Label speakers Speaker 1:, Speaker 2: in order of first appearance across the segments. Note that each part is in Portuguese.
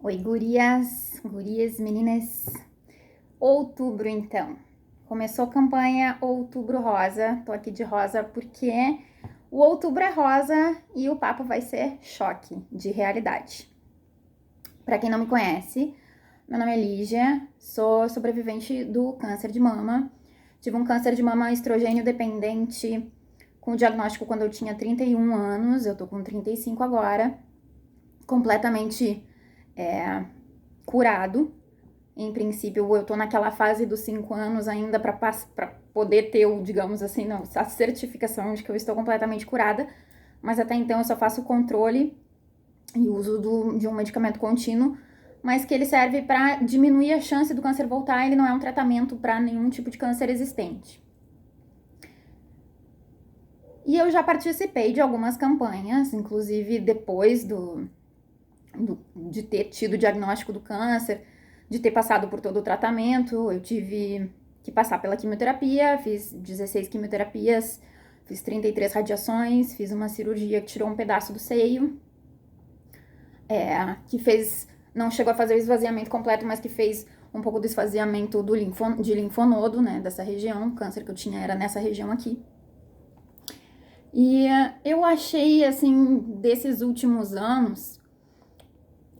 Speaker 1: Oi, gurias, meninas. Outubro, então. Começou a campanha Outubro Rosa. Tô aqui de rosa porque o outubro é rosa e o papo vai ser choque de realidade. Pra quem não me conhece, meu nome é Lígia, sou sobrevivente do câncer de mama. Tive um câncer de mama estrogênio dependente com o diagnóstico quando eu tinha 31 anos, eu tô com 35 agora, completamente curado. Em princípio, eu tô naquela fase dos 5 anos ainda para poder ter, digamos assim, não, a certificação de que eu estou completamente curada, mas até então eu só faço o controle e uso de um medicamento contínuo, mas que ele serve para diminuir a chance do câncer voltar, ele não é um tratamento para nenhum tipo de câncer existente. E eu já participei de algumas campanhas, inclusive depois de ter tido o diagnóstico do câncer, de ter passado por todo o tratamento. Eu tive que passar pela quimioterapia, fiz 16 quimioterapias, fiz 33 radiações, fiz uma cirurgia que tirou um pedaço do seio, que fez, não chegou a fazer o esvaziamento completo, mas que fez um pouco do esvaziamento de linfonodo, né, dessa região. O câncer que eu tinha era nessa região aqui. E eu achei, assim, desses últimos anos,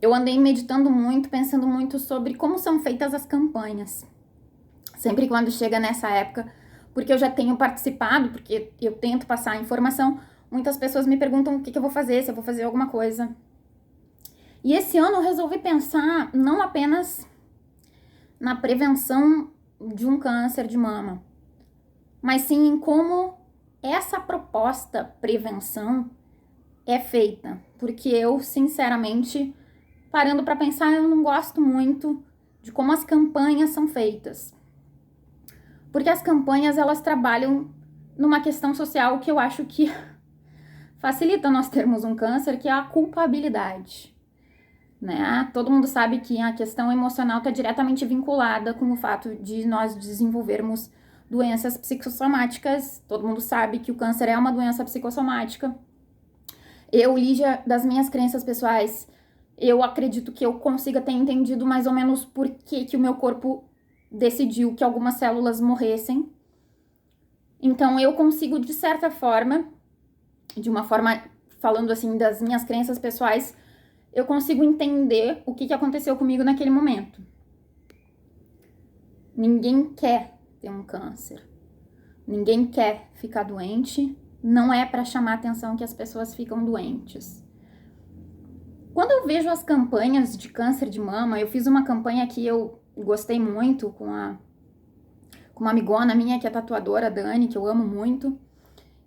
Speaker 1: eu andei meditando muito, pensando muito sobre como são feitas as campanhas. Sempre quando chega nessa época, porque eu já tenho participado, porque eu tento passar a informação, muitas pessoas me perguntam o que eu vou fazer, se eu vou fazer alguma coisa. E esse ano eu resolvi pensar não apenas na prevenção de um câncer de mama, mas sim em como essa proposta prevenção é feita. Porque eu, sinceramente, parando para pensar, eu não gosto muito de como as campanhas são feitas. Porque as campanhas, elas trabalham numa questão social que eu acho que facilita nós termos um câncer, que é a culpabilidade, né? Todo mundo sabe que a questão emocional está diretamente vinculada com o fato de nós desenvolvermos doenças psicossomáticas. Todo mundo sabe que o câncer é uma doença psicossomática. Eu, Lígia, das minhas crenças pessoais, eu acredito que eu consiga ter entendido mais ou menos por que o meu corpo decidiu que algumas células morressem. Então eu consigo, de certa forma, de uma forma, falando assim das minhas crenças pessoais, eu consigo entender o que aconteceu comigo naquele momento. Ninguém quer ter um câncer. Ninguém quer ficar doente. Não é para chamar atenção que as pessoas ficam doentes. Quando eu vejo as campanhas de câncer de mama, eu fiz uma campanha que eu gostei muito com uma amigona minha que é tatuadora, Dani, que eu amo muito,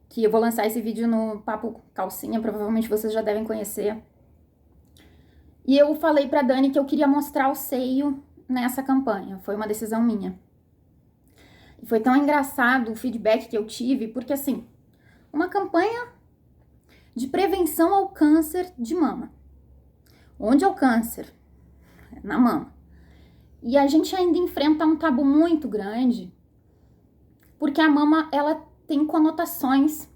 Speaker 1: que eu vou lançar esse vídeo no Papo Calcinha, provavelmente vocês já devem conhecer. E eu falei pra Dani que eu queria mostrar o seio nessa campanha, foi uma decisão minha. E foi tão engraçado o feedback que eu tive, porque assim, uma campanha de prevenção ao câncer de mama. Onde é o câncer? É na mama. E a gente ainda enfrenta um tabu muito grande, porque a mama, ela tem conotações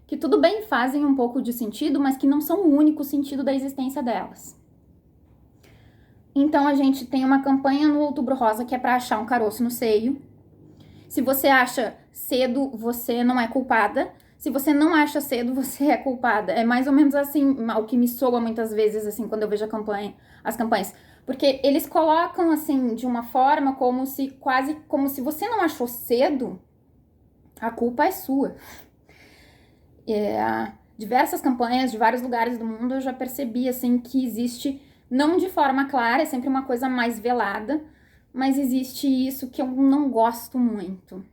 Speaker 1: que tudo bem fazem um pouco de sentido, mas que não são o único sentido da existência delas. Então a gente tem uma campanha no Outubro Rosa que é para achar um caroço no seio. Se você acha cedo, você não é culpada. Se você não acha cedo, você é culpada. É mais ou menos assim, o que me soa muitas vezes, assim, quando eu vejo as campanhas. Porque eles colocam, assim, de uma forma quase como se você não achou cedo, a culpa é sua. Diversas campanhas de vários lugares do mundo eu já percebi, assim, que existe, não de forma clara, é sempre uma coisa mais velada, mas existe isso que eu não gosto muito.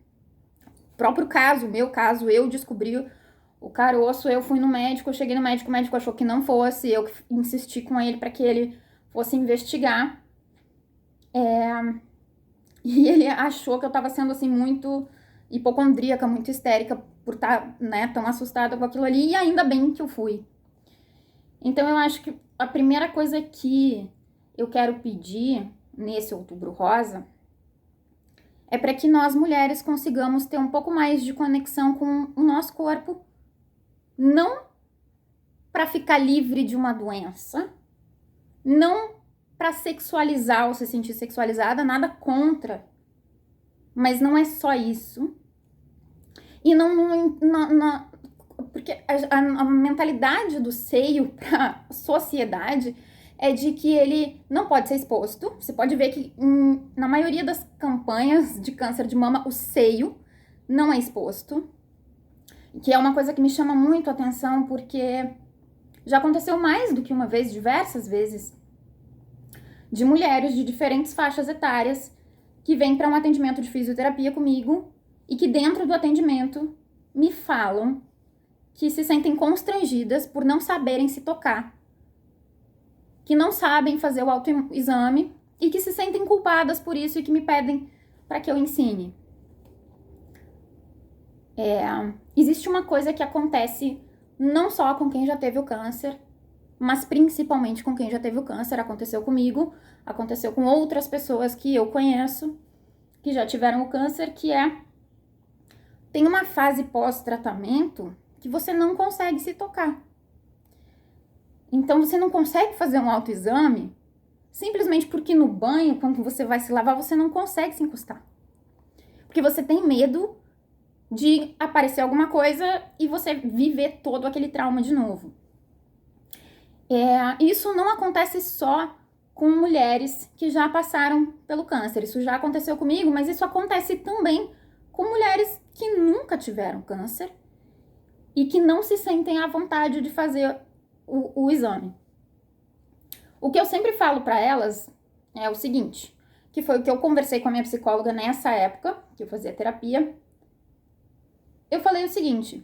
Speaker 1: Próprio caso, meu caso, eu descobri o caroço, eu fui no médico, eu cheguei no médico, o médico achou que não fosse, eu insisti com ele para que ele fosse investigar. E ele achou que eu tava sendo, assim, muito hipocondríaca, muito histérica por estar, né, tão assustada com aquilo ali, e ainda bem que eu fui. Então eu acho que a primeira coisa que eu quero pedir nesse Outubro Rosa é para que nós mulheres consigamos ter um pouco mais de conexão com o nosso corpo, não para ficar livre de uma doença, não pra sexualizar ou se sentir sexualizada, nada contra. Mas não é só isso. E porque a mentalidade do seio pra sociedade é de que ele não pode ser exposto. Você pode ver que na maioria das campanhas de câncer de mama, o seio não é exposto. Que é uma coisa que me chama muito a atenção, porque já aconteceu mais do que uma vez, diversas vezes, de mulheres de diferentes faixas etárias que vêm para um atendimento de fisioterapia comigo e que dentro do atendimento me falam que se sentem constrangidas por não saberem se tocar, que não sabem fazer o autoexame e que se sentem culpadas por isso e que me pedem para que eu ensine. Existe uma coisa que acontece não só com quem já teve o câncer, mas principalmente com quem já teve o câncer. Aconteceu comigo, aconteceu com outras pessoas que eu conheço que já tiveram o câncer, que tem uma fase pós-tratamento que você não consegue se tocar. Então você não consegue fazer um autoexame simplesmente porque no banho, quando você vai se lavar, você não consegue se encostar. Porque você tem medo de aparecer alguma coisa e você viver todo aquele trauma de novo. Isso não acontece só com mulheres que já passaram pelo câncer. Isso já aconteceu comigo, mas isso acontece também com mulheres que nunca tiveram câncer e que não se sentem à vontade de fazer o exame. O que eu sempre falo para elas é o seguinte, que foi o que eu conversei com a minha psicóloga nessa época, que eu fazia terapia. Eu falei o seguinte: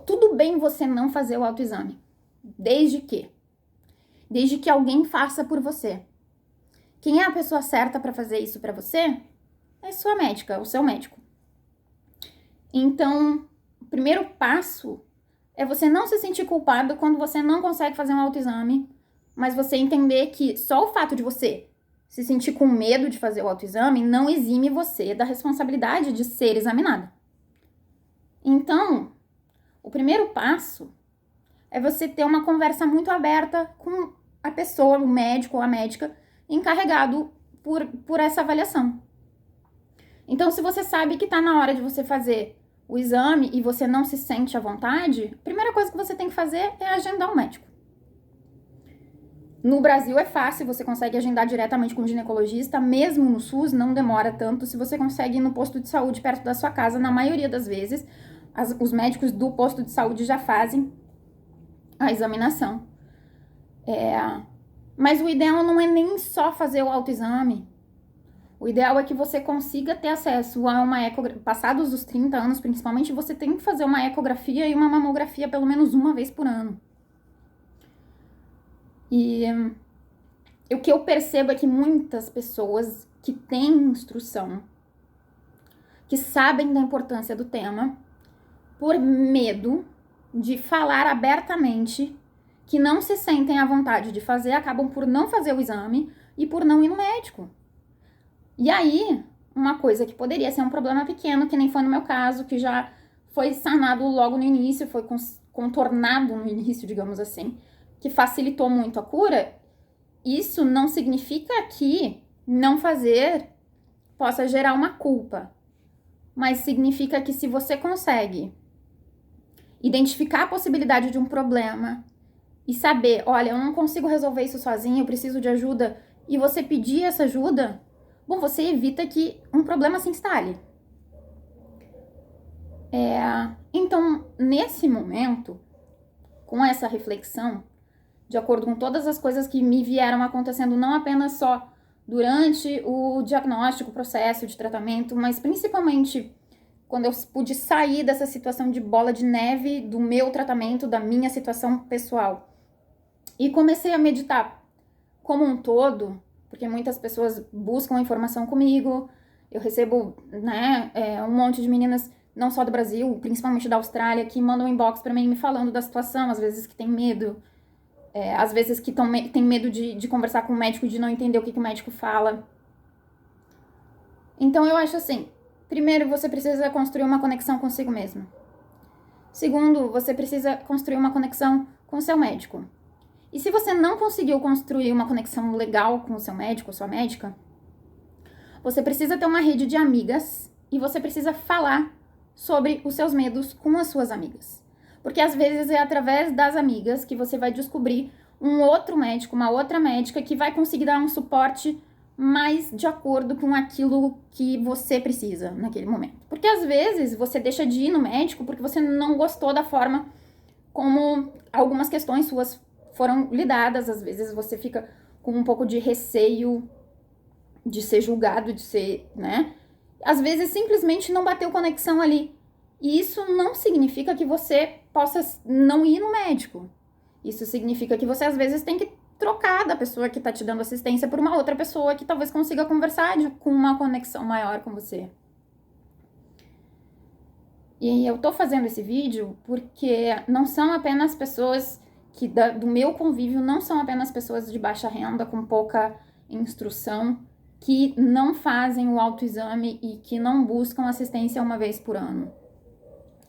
Speaker 1: tudo bem você não fazer o autoexame, desde que alguém faça por você. Quem é a pessoa certa para fazer isso para você? É sua médica, o seu médico. Então, o primeiro passo é você não se sentir culpado quando você não consegue fazer um autoexame, mas você entender que só o fato de você se sentir com medo de fazer o autoexame não exime você da responsabilidade de ser examinada. Então, o primeiro passo é você ter uma conversa muito aberta com a pessoa, o médico ou a médica encarregado por essa avaliação. Então, se você sabe que tá na hora de você fazer o exame e você não se sente à vontade, a primeira coisa que você tem que fazer é agendar um médico. No Brasil é fácil, você consegue agendar diretamente com o ginecologista, mesmo no SUS não demora tanto, se você consegue ir no posto de saúde perto da sua casa, na maioria das vezes, os médicos do posto de saúde já fazem a examinação. Mas o ideal não é nem só fazer o autoexame. O ideal é que você consiga ter acesso a uma ecografia. Passados os 30 anos, principalmente, você tem que fazer uma ecografia e uma mamografia pelo menos uma vez por ano. E o que eu percebo é que muitas pessoas que têm instrução, que sabem da importância do tema, por medo de falar abertamente, que não se sentem à vontade de fazer, acabam por não fazer o exame e por não ir no médico. E aí, uma coisa que poderia ser um problema pequeno, que nem foi no meu caso, que já foi sanado logo no início, foi contornado no início, digamos assim, que facilitou muito a cura, isso não significa que não fazer possa gerar uma culpa. Mas significa que se você consegue identificar a possibilidade de um problema e saber, olha, eu não consigo resolver isso sozinho, eu preciso de ajuda, e você pedir essa ajuda, bom, você evita que um problema se instale. Então, nesse momento, com essa reflexão, de acordo com todas as coisas que me vieram acontecendo, não apenas só durante o diagnóstico, o processo de tratamento, mas principalmente quando eu pude sair dessa situação de bola de neve do meu tratamento, da minha situação pessoal. E comecei a meditar como um todo, porque muitas pessoas buscam informação comigo, eu recebo, um monte de meninas, não só do Brasil, principalmente da Austrália, que mandam inbox pra mim me falando da situação, às vezes que tem medo, às vezes que tem medo de conversar com o médico, de não entender o que o médico fala. Então eu acho assim, primeiro você precisa construir uma conexão consigo mesmo. Segundo, você precisa construir uma conexão com o seu médico. E se você não conseguiu construir uma conexão legal com o seu médico ou sua médica, você precisa ter uma rede de amigas e você precisa falar sobre os seus medos com as suas amigas. Porque às vezes é através das amigas que você vai descobrir um outro médico, uma outra médica que vai conseguir dar um suporte mais de acordo com aquilo que você precisa naquele momento. Porque às vezes você deixa de ir no médico porque você não gostou da forma como algumas questões suas foram lidadas. Às vezes você fica com um pouco de receio de ser julgado, de ser, né? Às vezes simplesmente não bateu conexão ali. E isso não significa que você possa não ir no médico. Isso significa que você às vezes tem que trocar da pessoa que tá te dando assistência por uma outra pessoa que talvez consiga conversar com uma conexão maior com você. E eu tô fazendo esse vídeo porque não são apenas pessoas que do meu convívio, não são apenas pessoas de baixa renda, com pouca instrução, que não fazem o autoexame e que não buscam assistência uma vez por ano.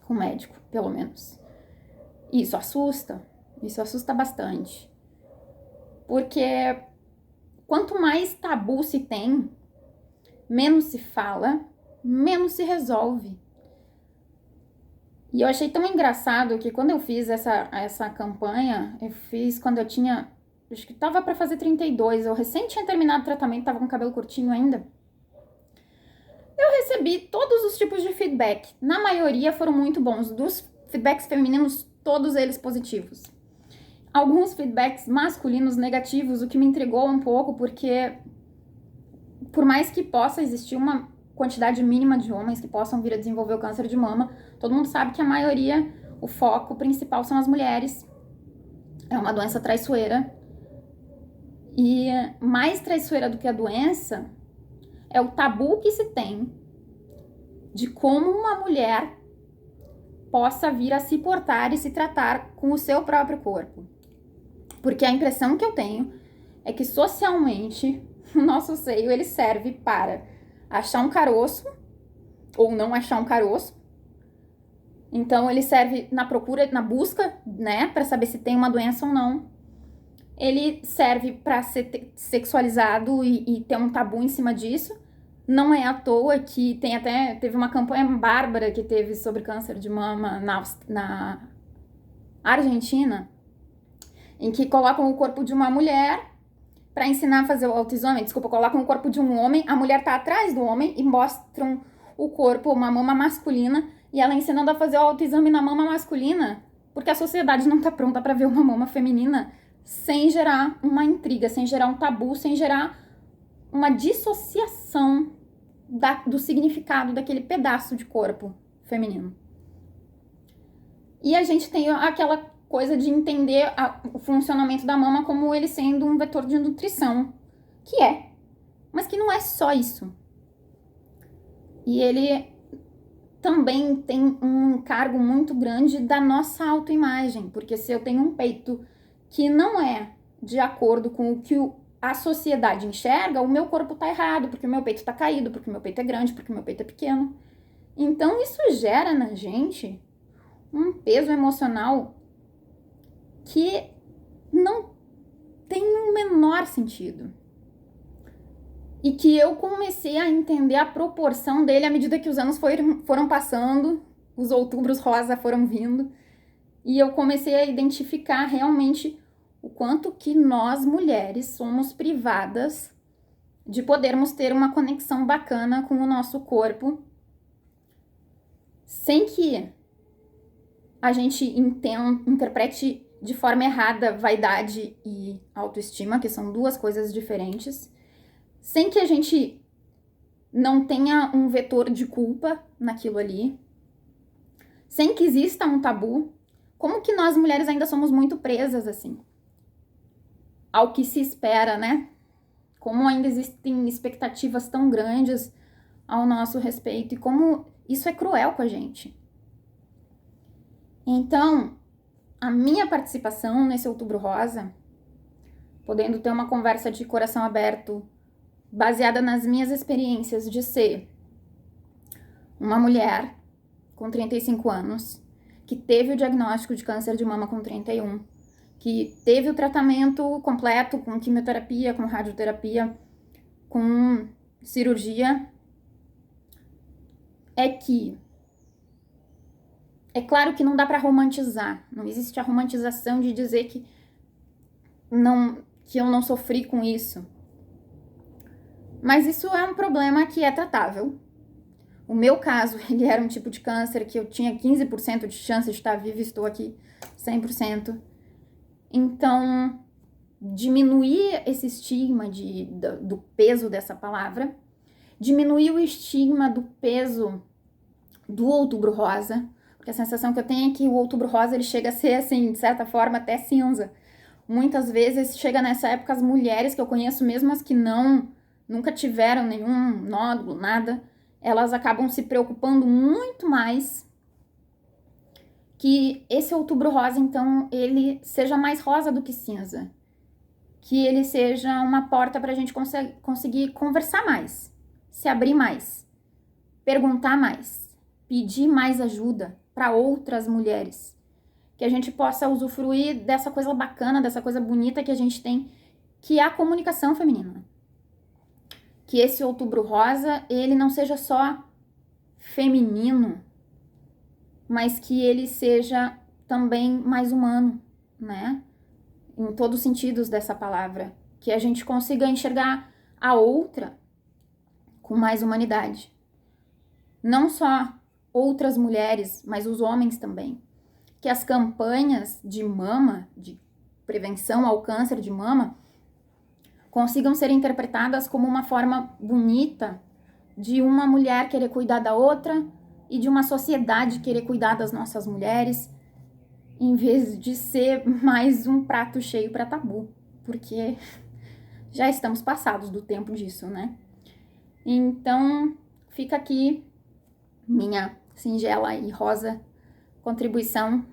Speaker 1: Com o médico, pelo menos. Isso assusta bastante. Porque quanto mais tabu se tem, menos se fala, menos se resolve. E eu achei tão engraçado que quando eu fiz essa campanha, eu fiz quando eu tinha, acho que tava pra fazer 32, eu recém tinha terminado o tratamento, tava com o cabelo curtinho ainda. Eu recebi todos os tipos de feedback. Na maioria foram muito bons. Dos feedbacks femininos, todos eles positivos. Alguns feedbacks masculinos negativos, o que me intrigou um pouco, porque por mais que possa existir uma quantidade mínima de homens que possam vir a desenvolver o câncer de mama, todo mundo sabe que a maioria, o foco principal são as mulheres. É uma doença traiçoeira. E mais traiçoeira do que a doença é o tabu que se tem de como uma mulher possa vir a se portar e se tratar com o seu próprio corpo. Porque a impressão que eu tenho é que socialmente o nosso seio ele serve para achar um caroço ou não achar um caroço. Então ele serve na procura, na busca, né, para saber se tem uma doença ou não. Ele serve para ser sexualizado e ter um tabu em cima disso. Não é à toa que teve uma campanha bárbara que teve sobre câncer de mama na Argentina, em que colocam o corpo de uma mulher para ensinar a fazer o autoexame. Colocam o corpo de um homem, a mulher tá atrás do homem e mostram o corpo, uma mama masculina, e ela ensinando a fazer o autoexame na mama masculina, porque a sociedade não tá pronta para ver uma mama feminina sem gerar uma intriga, sem gerar um tabu, sem gerar uma dissociação do significado daquele pedaço de corpo feminino. E a gente tem aquela coisa de entender o funcionamento da mama como ele sendo um vetor de nutrição, que é, mas que não é só isso. E ele também tem um encargo muito grande da nossa autoimagem, porque se eu tenho um peito que não é de acordo com o que a sociedade enxerga, o meu corpo tá errado, porque o meu peito tá caído, porque o meu peito é grande, porque o meu peito é pequeno. Então isso gera na gente um peso emocional que não tem o menor sentido. E que eu comecei a entender a proporção dele à medida que os anos foram passando, os outubros rosa foram vindo, e eu comecei a identificar realmente o quanto que nós, mulheres, somos privadas de podermos ter uma conexão bacana com o nosso corpo, sem que a gente interprete de forma errada vaidade e autoestima, que são duas coisas diferentes, sem que a gente não tenha um vetor de culpa naquilo ali, sem que exista um tabu. Como que nós mulheres ainda somos muito presas, assim, ao que se espera, né? Como ainda existem expectativas tão grandes ao nosso respeito e como isso é cruel com a gente. Então, a minha participação nesse Outubro Rosa, podendo ter uma conversa de coração aberto, baseada nas minhas experiências de ser uma mulher com 35 anos, que teve o diagnóstico de câncer de mama com 31, que teve o tratamento completo com quimioterapia, com radioterapia, com cirurgia, é que é claro que não dá para romantizar, não existe a romantização de dizer que eu não sofri com isso. Mas isso é um problema que é tratável. O meu caso, ele era um tipo de câncer que eu tinha 15% de chance de estar viva e estou aqui 100%. Então, diminuir esse estigma do peso dessa palavra, diminuir o estigma do peso do Outubro Rosa, porque a sensação que eu tenho é que o Outubro Rosa ele chega a ser, assim, de certa forma, até cinza. Muitas vezes chega nessa época as mulheres que eu conheço, mesmo as que nunca tiveram nenhum nódulo, nada, elas acabam se preocupando muito mais que esse Outubro Rosa, então, ele seja mais rosa do que cinza. Que ele seja uma porta para a gente conseguir conversar mais, se abrir mais, perguntar mais, pedir mais ajuda para outras mulheres. Que a gente possa usufruir dessa coisa bacana, dessa coisa bonita que a gente tem, que é a comunicação feminina. Que esse Outubro Rosa, ele não seja só feminino, mas que ele seja também mais humano, né? Em todos os sentidos dessa palavra. Que a gente consiga enxergar a outra com mais humanidade. Não só outras mulheres, mas os homens também. Que as campanhas de mama, de prevenção ao câncer de mama, consigam ser interpretadas como uma forma bonita de uma mulher querer cuidar da outra e de uma sociedade querer cuidar das nossas mulheres, em vez de ser mais um prato cheio para tabu, porque já estamos passados do tempo disso, né? Então, fica aqui minha singela e rosa contribuição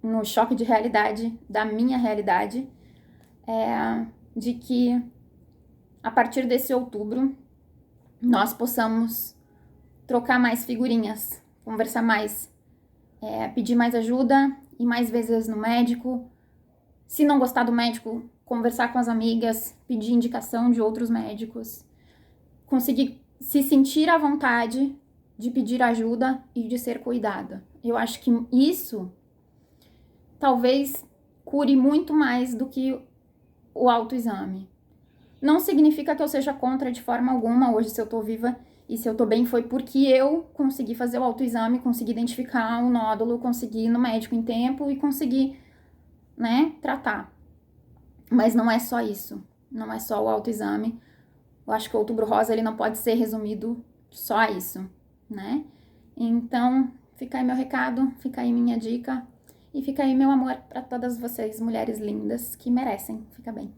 Speaker 1: no choque de realidade da minha realidade, de que a partir desse outubro nós possamos trocar mais figurinhas, conversar mais, pedir mais ajuda, ir mais vezes no médico. Se não gostar do médico, conversar com as amigas, pedir indicação de outros médicos, conseguir se sentir à vontade de pedir ajuda e de ser cuidada. Eu acho que isso talvez cure muito mais do que o autoexame. Não significa que eu seja contra de forma alguma. Hoje, se eu tô viva e se eu tô bem, foi porque eu consegui fazer o autoexame, consegui identificar o nódulo, consegui ir no médico em tempo e consegui, né, tratar. Mas não é só isso. Não é só o autoexame. Eu acho que o Outubro Rosa, ele não pode ser resumido só a isso, né? Então, fica aí meu recado, fica aí minha dica e fica aí meu amor para todas vocês, mulheres lindas que merecem. Fica bem.